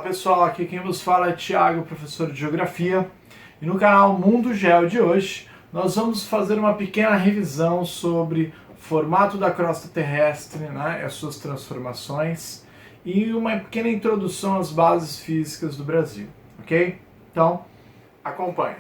pessoal, aqui quem vos fala é Thiago, professor de Geografia, e no canal Mundo Geo de hoje nós vamos fazer uma pequena revisão sobre o formato da crosta terrestre, né, as suas transformações e uma pequena introdução às bases físicas do Brasil, ok? Então, acompanhe.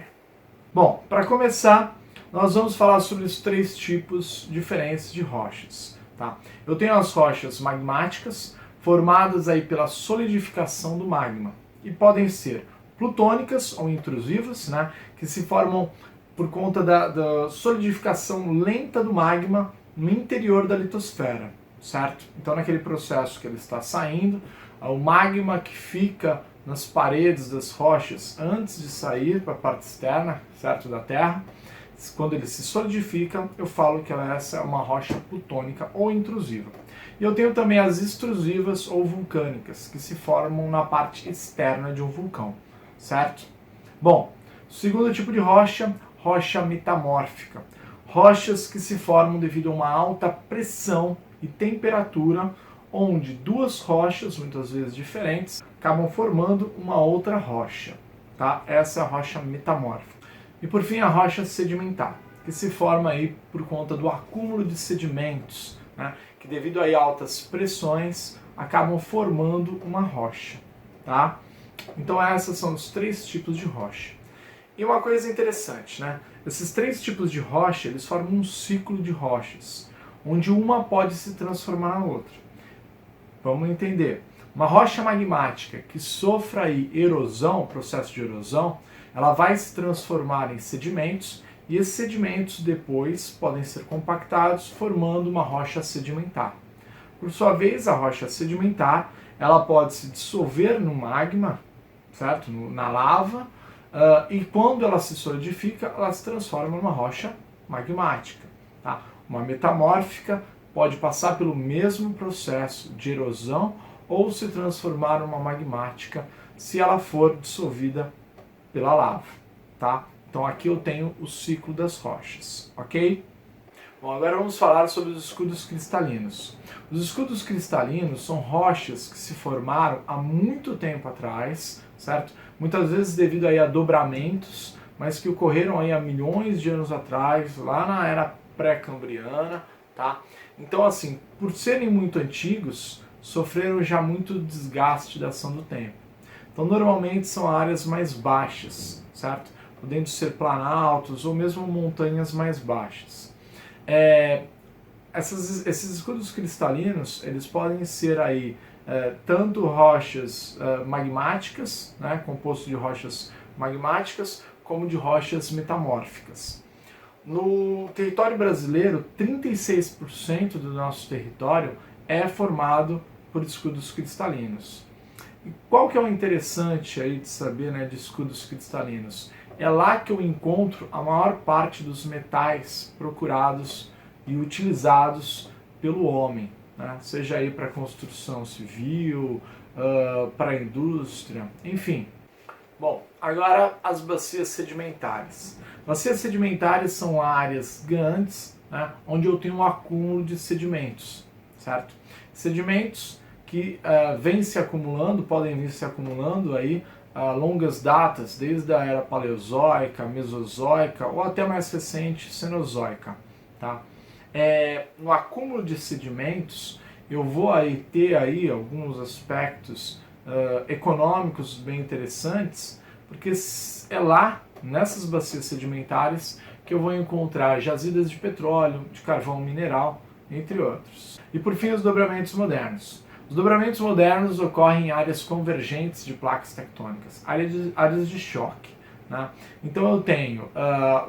Bom, para começar, nós vamos falar sobre os três tipos diferentes de rochas, tá? Eu tenho as rochas magmáticas, formadas aí pela solidificação do magma, e podem ser plutônicas ou intrusivas, né, que se formam por conta da solidificação lenta do magma no interior da litosfera, certo? Então, naquele processo que ele está saindo, o magma que fica nas paredes das rochas antes de sair para a parte externa, certo, da Terra, quando ele se solidifica, eu falo que essa é uma rocha plutônica ou intrusiva. E eu tenho também as extrusivas ou vulcânicas, que se formam na parte externa de um vulcão, certo? Bom, segundo tipo de rocha, rocha metamórfica. Rochas que se formam devido a uma alta pressão e temperatura, onde duas rochas, muitas vezes diferentes, acabam formando uma outra rocha, tá? Essa é a rocha metamórfica. E por fim, a rocha sedimentar, que se forma aí por conta do acúmulo de sedimentos, né, que devido a altas pressões acabam formando uma rocha, tá? Então esses são os três tipos de rocha. E uma coisa interessante, né? Esses três tipos de rocha, eles formam um ciclo de rochas, onde uma pode se transformar na outra. Vamos entender. Uma rocha magmática que sofra aí erosão, processo de erosão, ela vai se transformar em sedimentos, e esses sedimentos depois podem ser compactados, formando uma rocha sedimentar. Por sua vez, a rocha sedimentar, ela pode se dissolver no magma, certo? Na lava, e quando ela se solidifica, ela se transforma numa rocha magmática. Tá? Uma metamórfica pode passar pelo mesmo processo de erosão ou se transformar numa magmática se ela for dissolvida pela lava, tá? Então aqui eu tenho o ciclo das rochas, ok? Bom, agora vamos falar sobre os escudos cristalinos. Os escudos cristalinos são rochas que se formaram há muito tempo atrás, certo? Muitas vezes devido aí a dobramentos, mas que ocorreram aí há milhões de anos atrás, lá na era pré-cambriana, tá? Então assim, por serem muito antigos, sofreram já muito desgaste da ação do tempo. Então, normalmente são áreas mais baixas, certo? Podendo ser planaltos ou mesmo montanhas mais baixas. Esses escudos cristalinos, eles podem ser aí tanto rochas magmáticas, né, composto de rochas magmáticas, como de rochas metamórficas. No território brasileiro, 36% do nosso território é formado por escudos cristalinos. E qual que é o interessante aí de saber, né, de escudos cristalinos? É lá que eu encontro a maior parte dos metais procurados e utilizados pelo homem, né? Seja aí para construção civil, para a indústria, enfim. Bom, agora as bacias sedimentares. Bacias sedimentares são áreas grandes, né, onde eu tenho um acúmulo de sedimentos, certo? Sedimentos que vêm se acumulando, podem vir se acumulando aí a longas datas, desde a era paleozoica, mesozoica ou até mais recente, cenozoica, tá? No acúmulo de sedimentos, eu vou aí ter aí alguns aspectos econômicos bem interessantes, porque é lá, nessas bacias sedimentares, que eu vou encontrar jazidas de petróleo, de carvão mineral, entre outros. E por fim, os dobramentos modernos. Os dobramentos modernos ocorrem em áreas convergentes de placas tectônicas, áreas de choque, né? Então eu tenho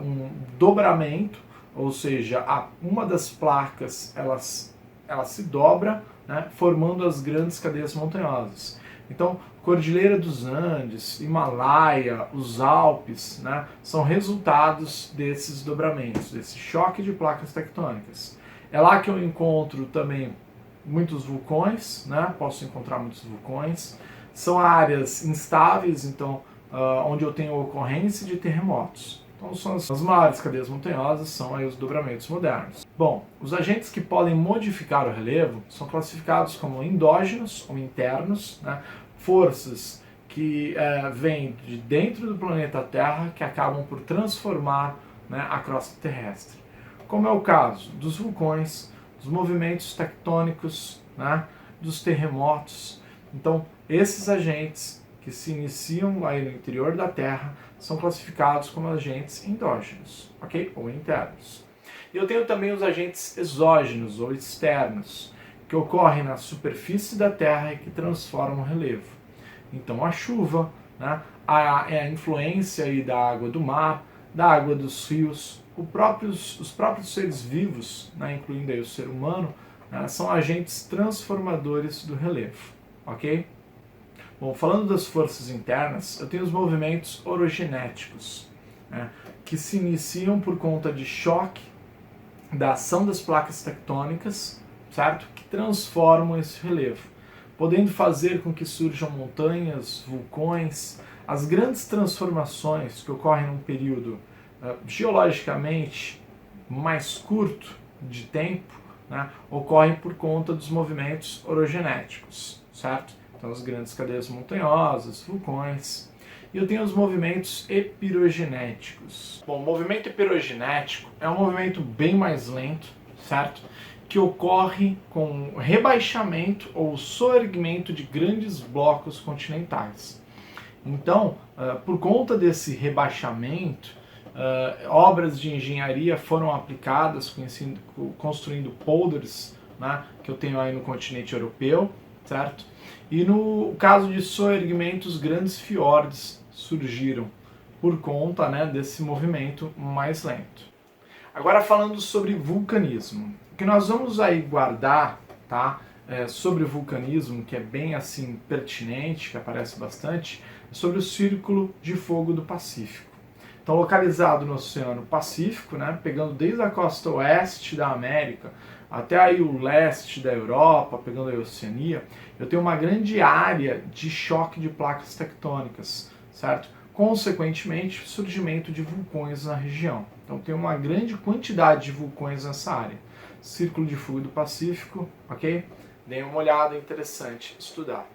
um dobramento, ou seja, uma das placas ela se dobra, né, formando as grandes cadeias montanhosas. Então, Cordilheira dos Andes, Himalaia, os Alpes, né, são resultados desses dobramentos, desse choque de placas tectônicas. É lá que eu encontro também muitos vulcões, né? Posso encontrar muitos vulcões. São áreas instáveis, então, onde eu tenho ocorrência de terremotos. Então, são as maiores cadeias montanhosas, são aí os dobramentos modernos. Bom, os agentes que podem modificar o relevo são classificados como endógenos ou internos, né? Forças que vêm de dentro do planeta Terra que acabam por transformar, né, a crosta terrestre. Como é o caso dos vulcões, dos movimentos tectônicos, né, dos terremotos. Então, esses agentes que se iniciam aí no interior da Terra são classificados como agentes endógenos, ok? Ou internos. E eu tenho também os agentes exógenos ou externos, que ocorrem na superfície da Terra e que transformam o relevo. Então, a chuva, né, a influência aí da água do mar, da água dos rios, os próprios seres vivos, né, incluindo aí o ser humano, né, são agentes transformadores do relevo, ok? Bom, falando das forças internas, eu tenho os movimentos orogenéticos, né, que se iniciam por conta de choque da ação das placas tectônicas, certo? Que transformam esse relevo, podendo fazer com que surjam montanhas, vulcões. As grandes transformações que ocorrem num período geologicamente mais curto de tempo, né, ocorrem por conta dos movimentos orogenéticos, certo? Então, as grandes cadeias montanhosas, vulcões. E eu tenho os movimentos epirogenéticos. Bom, o movimento epirogenético é um movimento bem mais lento, certo? Que ocorre com rebaixamento ou soerguimento de grandes blocos continentais. Então, por conta desse rebaixamento, obras de engenharia foram aplicadas construindo polders, né, que eu tenho aí no continente europeu, certo? E no caso de soerguimentos, grandes fiordes surgiram por conta, né, desse movimento mais lento. Agora falando sobre vulcanismo, o que nós vamos aí guardar, tá, sobre o vulcanismo, que é bem assim pertinente, que aparece bastante, é sobre o Círculo de Fogo do Pacífico. Então, localizado no Oceano Pacífico, né, pegando desde a costa oeste da América até aí o leste da Europa, pegando a Oceania, eu tenho uma grande área de choque de placas tectônicas, certo? Consequentemente, surgimento de vulcões na região. Então, tem uma grande quantidade de vulcões nessa área. Círculo de Fogo do Pacífico, ok? Dê uma olhada, interessante estudar.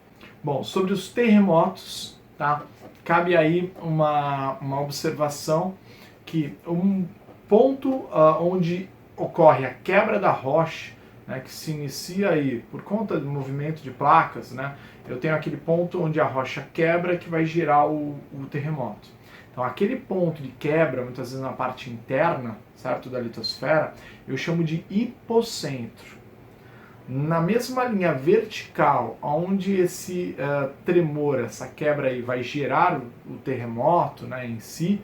Bom, sobre os terremotos, tá? Cabe aí uma observação que um ponto onde ocorre a quebra da rocha, né, que se inicia aí por conta do movimento de placas, né, eu tenho aquele ponto onde a rocha quebra que vai gerar o terremoto. Então, aquele ponto de quebra, muitas vezes na parte interna, certo, da litosfera, eu chamo de hipocentro. Na mesma linha vertical, onde esse tremor, essa quebra aí vai gerar o terremoto, né, em si,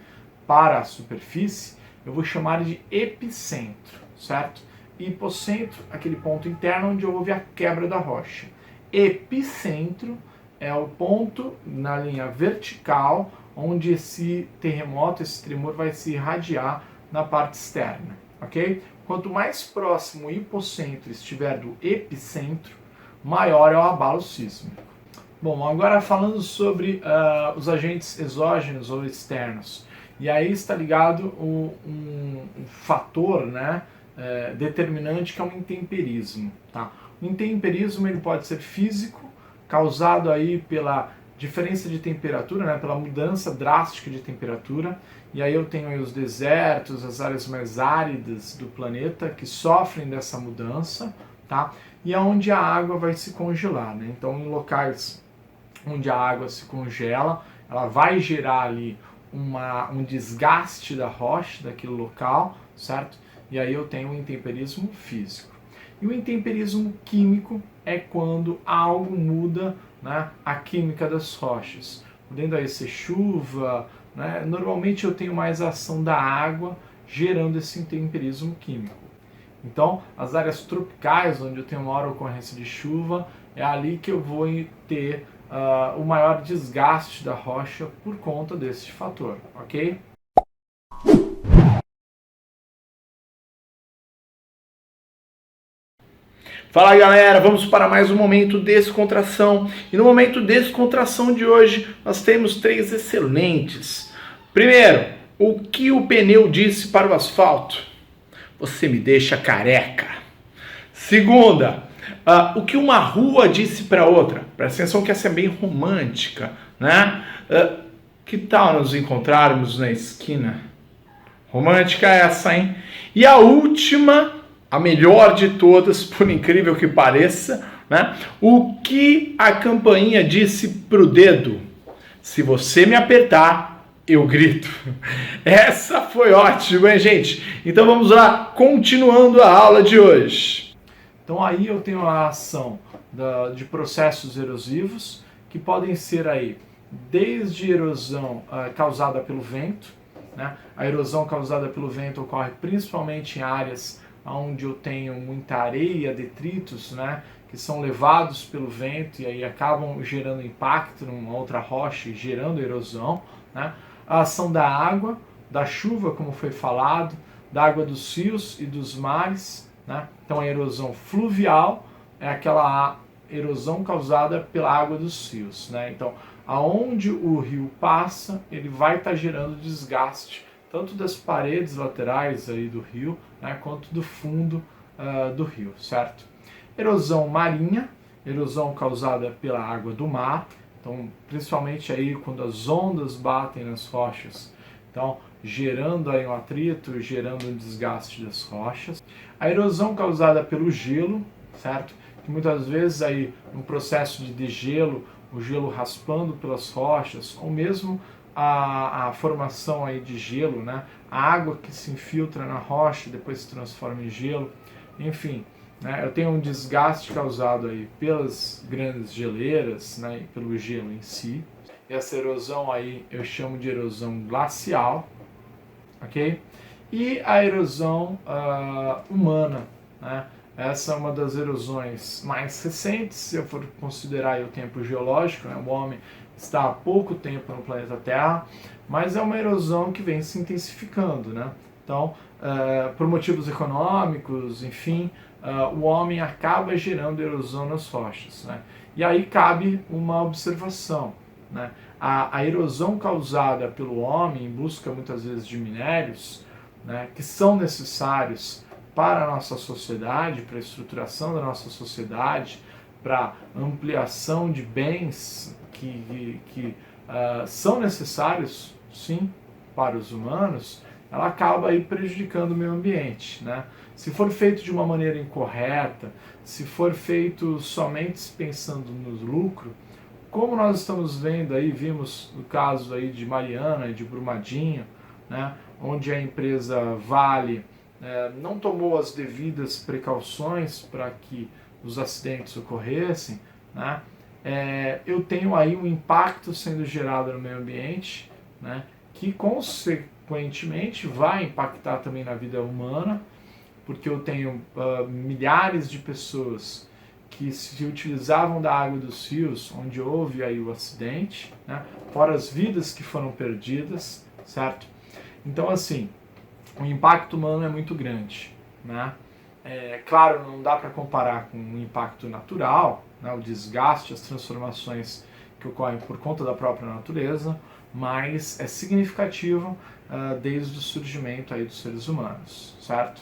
para a superfície, eu vou chamar de epicentro, certo? Hipocentro, aquele ponto interno onde houve a quebra da rocha. Epicentro é o ponto na linha vertical onde esse terremoto, esse tremor vai se irradiar na parte externa, ok? Quanto mais próximo o hipocentro estiver do epicentro, maior é o abalo sísmico. Bom, agora falando sobre os agentes exógenos ou externos. E aí está ligado um fator, né, determinante, que é o intemperismo. Tá? O intemperismo ele pode ser físico, causado aí pela diferença de temperatura, né, pela mudança drástica de temperatura. E aí eu tenho aí os desertos, as áreas mais áridas do planeta que sofrem dessa mudança, tá? E é onde a água vai se congelar, né? Então, em locais onde a água se congela, ela vai gerar ali um desgaste da rocha daquele local, certo? E aí eu tenho o intemperismo físico. E o intemperismo químico é quando algo muda, né, a química das rochas. Podendo aí ser chuva, né? Normalmente eu tenho mais ação da água gerando esse intemperismo químico. Então, as áreas tropicais, onde eu tenho maior ocorrência de chuva, é ali que eu vou ter o maior desgaste da rocha por conta desse fator, ok? Fala aí, galera, vamos para mais um momento descontração. E no momento descontração de hoje, nós temos 3 excelentes. Primeiro, o que o pneu disse para o asfalto? Você me deixa careca. Segunda, o que uma rua disse para outra? Presta atenção que essa é bem romântica, né? Que tal nos encontrarmos na esquina? Romântica essa, hein? E a última, a melhor de todas, por incrível que pareça, né? O que a campainha disse pro dedo? Se você me apertar, eu grito. Essa foi ótima, hein, gente? Então vamos lá, continuando a aula de hoje. Então aí eu tenho a ação de processos erosivos, que podem ser aí desde erosão causada pelo vento, né? A erosão causada pelo vento ocorre principalmente em áreas onde eu tenho muita areia, detritos, né? Que são levados pelo vento e aí acabam gerando impacto numa outra rocha e gerando erosão, né? A ação da água, da chuva, como foi falado, da água dos rios e dos mares, né? Então a erosão fluvial é aquela erosão causada pela água dos rios, né? Então, aonde o rio passa, ele vai estar gerando desgaste, tanto das paredes laterais aí do rio, né, quanto do fundo do rio, certo? Erosão marinha, erosão causada pela água do mar, então principalmente aí quando as ondas batem nas rochas, então gerando aí um atrito, gerando um desgaste das rochas. A erosão causada pelo gelo, certo? Que muitas vezes aí no processo de degelo, o gelo raspando pelas rochas, ou mesmo a formação aí de gelo, né? A água que se infiltra na rocha e depois se transforma em gelo, enfim, né? Eu tenho um desgaste causado aí pelas grandes geleiras, né? E pelo gelo em si. E essa erosão aí eu chamo de erosão glacial, ok? E a erosão humana, né? Essa é uma das erosões mais recentes, se eu for considerar o tempo geológico, né? O homem está há pouco tempo no planeta Terra, mas é uma erosão que vem se intensificando, né? Então, por motivos econômicos, enfim, o homem acaba gerando erosão nas rochas, né? E aí cabe uma observação, né? A erosão causada pelo homem em busca muitas vezes de minérios, né, que são necessários para a nossa sociedade, para a estruturação da nossa sociedade, para a ampliação de bens que são necessários, sim, para os humanos, ela acaba aí prejudicando o meio ambiente, né? Se for feito de uma maneira incorreta, se for feito somente pensando no lucro, como nós estamos vendo aí, vimos no caso aí de Mariana e de Brumadinho, né, onde a empresa Vale não tomou as devidas precauções para que os acidentes ocorressem, né, eu tenho aí um impacto sendo gerado no meio ambiente, né, que consequentemente vai impactar também na vida humana, porque eu tenho milhares de pessoas que se utilizavam da água dos rios, onde houve aí o acidente, né, fora as vidas que foram perdidas, certo? Então, assim, o impacto humano é muito grande, né? Claro, não dá para comparar com o impacto natural, né, o desgaste, as transformações que ocorrem por conta da própria natureza, mas é significativo desde o surgimento aí dos seres humanos, certo?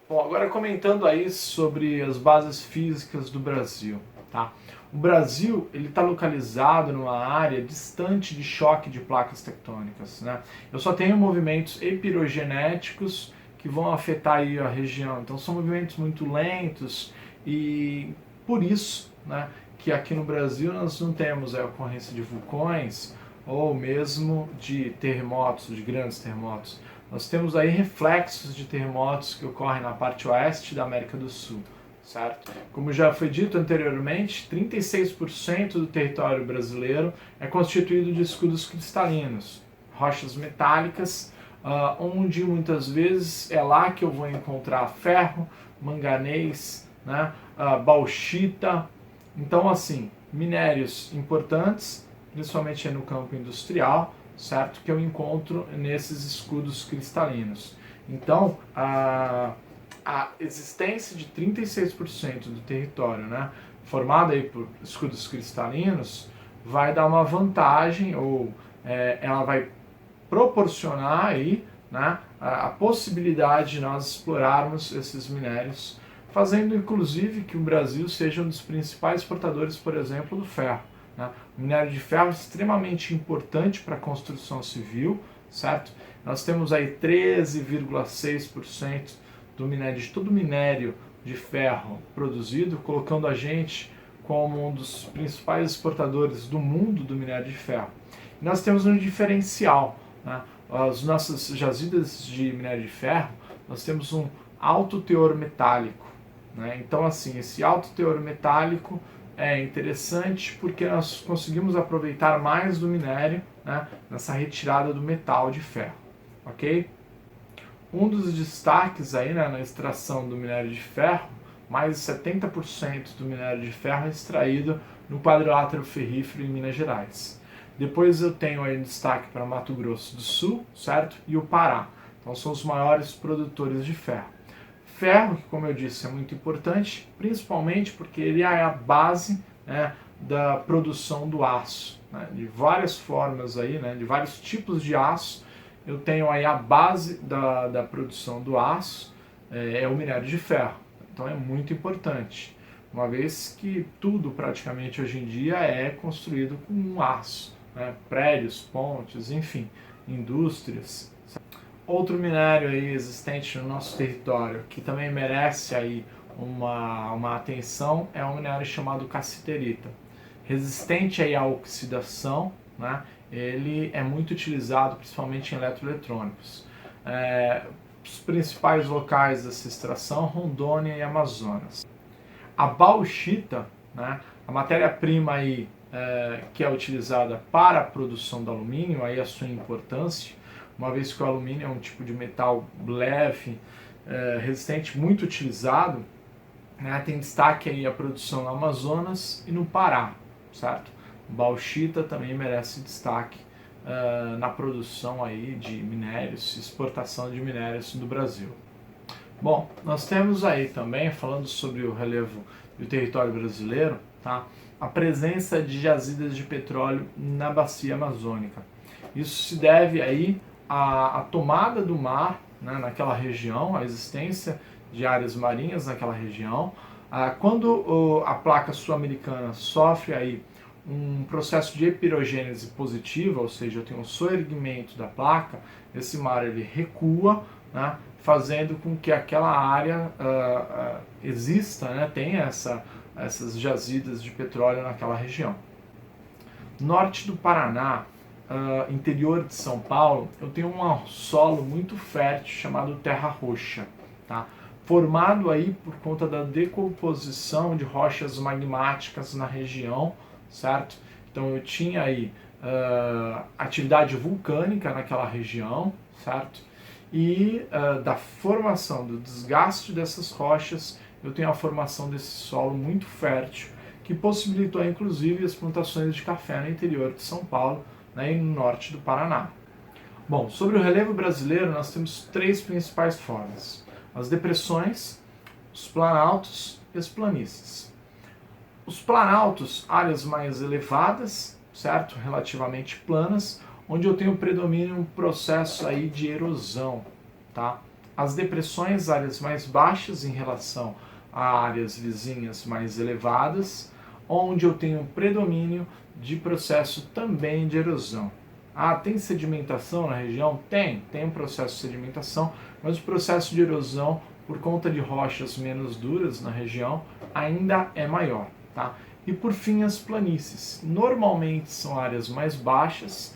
Bom, agora comentando aí sobre as bases físicas do Brasil, tá? O Brasil, ele está localizado numa área distante de choque de placas tectônicas, né? Eu só tenho movimentos epirogenéticos que vão afetar aí a região, então são movimentos muito lentos e por isso, né, que aqui no Brasil nós não temos a ocorrência de vulcões ou mesmo de terremotos, de grandes terremotos. Nós temos aí reflexos de terremotos que ocorrem na parte oeste da América do Sul, certo? Como já foi dito anteriormente, 36% do território brasileiro é constituído de escudos cristalinos, rochas metálicas, onde muitas vezes é lá que eu vou encontrar ferro, manganês, né, bauxita. Então, assim, minérios importantes, principalmente no campo industrial, certo? Que eu encontro nesses escudos cristalinos. Então, a existência de 36% do território, né, formada aí por escudos cristalinos, vai dar uma vantagem, ou ela vai proporcionar aí, né, a possibilidade de nós explorarmos esses minérios, fazendo inclusive que o Brasil seja um dos principais exportadores, por exemplo, do ferro. né? O minério de ferro é extremamente importante para a construção civil, certo? Nós temos aí 13,6% do minério, de todo o minério de ferro produzido, colocando a gente como um dos principais exportadores do mundo do minério de ferro. E nós temos um diferencial, né? As nossas jazidas de minério de ferro, nós temos um alto teor metálico, né? Então, assim, esse alto teor metálico é interessante porque nós conseguimos aproveitar mais do minério, né, nessa retirada do metal de ferro, ok? Um dos destaques aí, né, na extração do minério de ferro, mais de 70% do minério de ferro é extraído no quadrilátero ferrífero em Minas Gerais. Depois eu tenho aí um destaque para Mato Grosso do Sul, certo? E o Pará. Então são os maiores produtores de ferro. Ferro, que como eu disse, é muito importante, principalmente porque ele é a base, né, da produção do aço, né? De várias formas aí, né, de vários tipos de aço. Eu tenho aí a base da produção do aço, é o minério de ferro. Então é muito importante, uma vez que tudo praticamente hoje em dia é construído com aço, né? Prédios, pontes, enfim, indústrias. Outro minério aí existente no nosso território que também merece aí uma atenção é um minério chamado cassiterita. Resistente aí à oxidação, né? Ele é muito utilizado principalmente em eletroeletrônicos. Os principais locais dessa extração, Rondônia e Amazonas. A bauxita, né, a matéria-prima aí, que é utilizada para a produção do alumínio, aí a sua importância, uma vez que o alumínio é um tipo de metal leve, resistente, muito utilizado, né, tem destaque aí a produção no Amazonas e no Pará, certo? Bauxita também merece destaque na produção aí de minérios, exportação de minérios do Brasil. Bom, nós temos aí também, falando sobre o relevo do território brasileiro, tá, a presença de jazidas de petróleo na bacia amazônica. Isso se deve aí à tomada do mar, né, naquela região, a existência de áreas marinhas naquela região. Quando a placa sul-americana sofre aí um processo de epirogênese positiva, ou seja, eu tenho um soerguimento da placa, esse mar ele recua, né, fazendo com que aquela área exista, né, tenha essas jazidas de petróleo naquela região. Norte do Paraná, interior de São Paulo, eu tenho um solo muito fértil chamado terra roxa, tá? Formado aí por conta da decomposição de rochas magmáticas na região, certo? Então eu tinha aí atividade vulcânica naquela região, certo? E da formação, do desgaste dessas rochas, eu tenho a formação desse solo muito fértil, que possibilitou inclusive as plantações de café no interior de São Paulo, né, e no norte do Paraná. Bom, sobre o relevo brasileiro nós temos três principais formas: as depressões, os planaltos e as planícies. Os planaltos, áreas mais elevadas, certo? Relativamente planas, onde eu tenho predomínio um processo aí de erosão, tá? As depressões, áreas mais baixas em relação a áreas vizinhas mais elevadas, onde eu tenho um predomínio de processo também de erosão. Tem sedimentação na região? Tem um processo de sedimentação, mas o processo de erosão, por conta de rochas menos duras na região, ainda é maior, tá? E por fim, as planícies. Normalmente são áreas mais baixas,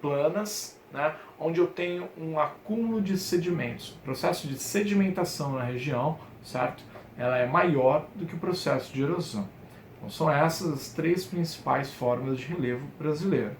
planas, né, onde eu tenho um acúmulo de sedimentos. O processo de sedimentação na região, certo? Ela é maior do que o processo de erosão. Então, são essas as três principais formas de relevo brasileiro.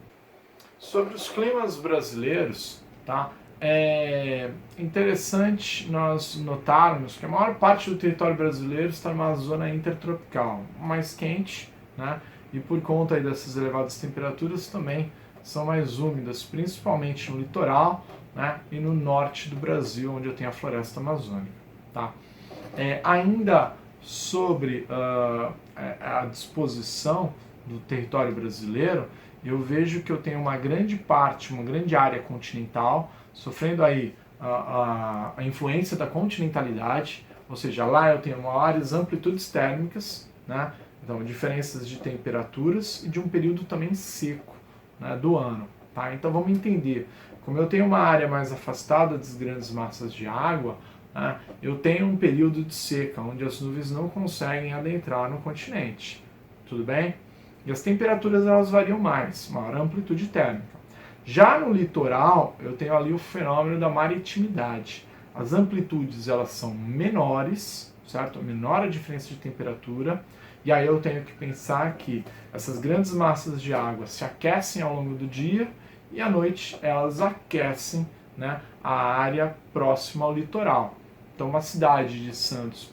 Sobre os climas brasileiros, tá? É interessante nós notarmos que a maior parte do território brasileiro está numa zona intertropical, mais quente, né? E por conta aí dessas elevadas temperaturas também são mais úmidas, principalmente no litoral, né? E no norte do Brasil, onde eu tenho a floresta amazônica, tá? Ainda sobre a disposição do território brasileiro, eu vejo que eu tenho uma grande parte, uma grande área continental, sofrendo aí a influência da continentalidade, ou seja, lá eu tenho maiores amplitudes térmicas, né? Então, diferenças de temperaturas e de um período também seco, né, do ano. Tá? Então, vamos entender. Como eu tenho uma área mais afastada das grandes massas de água, né, eu tenho um período de seca, onde as nuvens não conseguem adentrar no continente. Tudo bem? E as temperaturas elas variam mais, maior amplitude térmica. Já no litoral, eu tenho ali o fenômeno da maritimidade. As amplitudes elas são menores, certo? Menor a diferença de temperatura. E aí eu tenho que pensar que essas grandes massas de água se aquecem ao longo do dia e à noite elas aquecem, né, a área próxima ao litoral. Então uma cidade de Santos,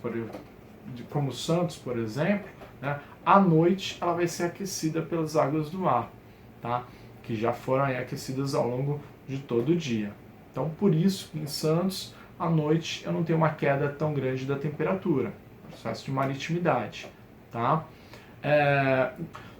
como Santos, por exemplo, né, à noite ela vai ser aquecida pelas águas do mar, tá? Que já foram aí aquecidas ao longo de todo o dia. Então por isso que em Santos, à noite, eu não tenho uma queda tão grande da temperatura, processo de maritimidade. Tá?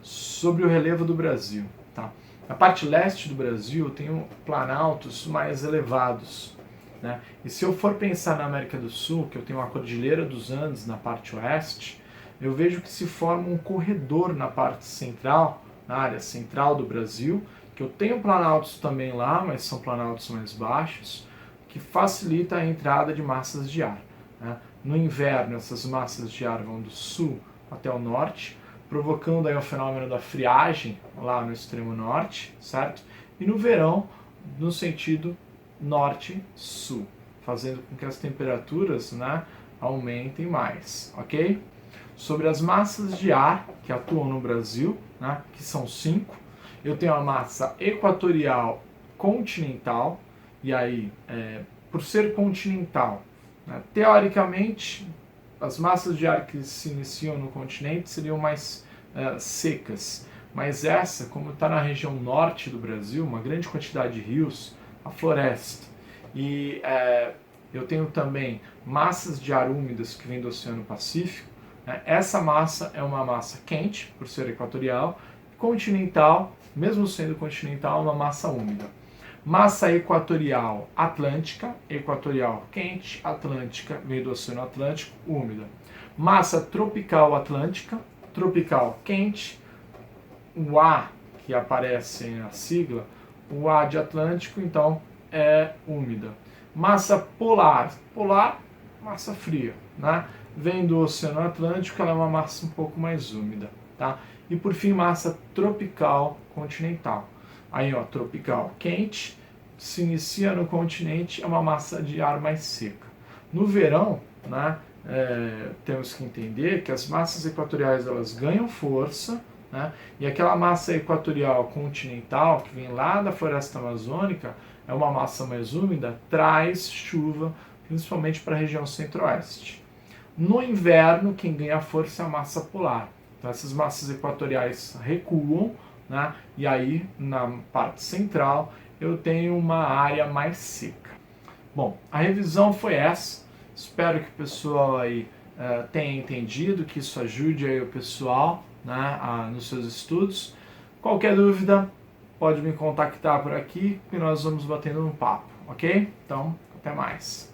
Sobre o relevo do Brasil. Tá? Na parte leste do Brasil, eu tenho planaltos mais elevados. Né? E se eu for pensar na América do Sul, que eu tenho a Cordilheira dos Andes na parte oeste, eu vejo que se forma um corredor na parte central, na área central do Brasil, que eu tenho planaltos também lá, mas são planaltos mais baixos, que facilita a entrada de massas de ar. Né? No inverno, essas massas de ar vão do sul até o norte, provocando aí o fenômeno da friagem lá no extremo norte, certo? E no verão, no sentido norte-sul, fazendo com que as temperaturas, né, aumentem mais, ok? Sobre as massas de ar que atuam no Brasil, né, que são 5, eu tenho a massa equatorial continental, e aí, por ser continental, né, teoricamente, as massas de ar que se iniciam no continente seriam mais secas, mas essa, como está na região norte do Brasil, uma grande quantidade de rios, a floresta, e eu tenho também massas de ar úmidas que vêm do Oceano Pacífico, né, essa massa é uma massa quente, por ser equatorial, continental, mesmo sendo continental, é uma massa úmida. Massa equatorial atlântica, equatorial quente, atlântica veio do Oceano Atlântico, úmida. Massa tropical atlântica, tropical quente, o A que aparece na sigla, o A de Atlântico, então é úmida. Massa polar, polar, massa fria, né? Vem do Oceano Atlântico, ela é uma massa um pouco mais úmida, tá? E por fim, massa tropical continental. Aí, ó, tropical quente, se inicia no continente, é uma massa de ar mais seca. No verão, né, temos que entender que as massas equatoriais elas ganham força, né, e aquela massa equatorial continental, que vem lá da floresta amazônica, é uma massa mais úmida, traz chuva, principalmente para a região centro-oeste. No inverno, quem ganha força é a massa polar. Então, essas massas equatoriais recuam, né? E aí, na parte central, eu tenho uma área mais seca. Bom, a revisão foi essa. Espero que o pessoal aí tenha entendido, que isso ajude aí o pessoal, né, nos seus estudos. Qualquer dúvida, pode me contactar por aqui e nós vamos batendo um papo, ok? Então, até mais.